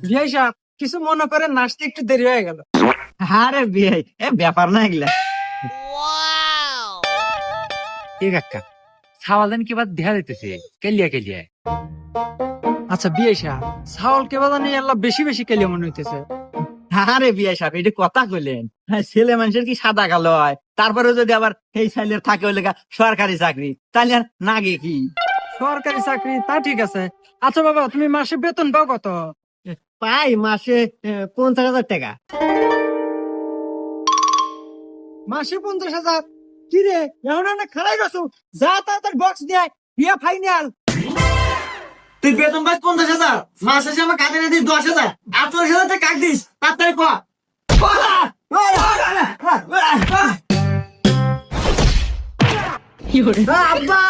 বিয়াই সাহেব কিছু মনে করে নাচতে একটু দেরি হয়ে গেল। আরে বিয়ে ব্যাপার না এগুলা। এ কাকা সাওয়ালদান কি বাদ দেখা দিতেছে কেলিয়া কেলিয়া। আচ্ছা বিয়াই সাহেব ছাওল কে বাজানি আল্লাহ বেশি বেশি কেলিয়ে মনে হইতেছে। আরে বিয়ে সাহেব এটা কথা কইলেন, হ্যাঁ ছেলে মানুষের কি সাদা কালো হয়? তারপরে যদি আবার এই ছেলের থাকে হইলে সরকারি চাকরি, তাহলে আর নাগে কি? সরকারি চাকরি তা ঠিক আছে। আচ্ছা বাবা তুমি মাসে বেতন পাও কত? পাই মাসে 50,000 টাকা। মাসে 50,000? কি রে এখন না খারাই গেছো, যা তাড়াতাড়ি বক্স দিয়ে বিয়া ফাইনাল। তুই বেতন পাস 50,000, মাস শেষে আমার কাজে দিস 10,000, আর 40,000 টাকা কাট দিস, তাড়াতাড়ি ক। আব্বা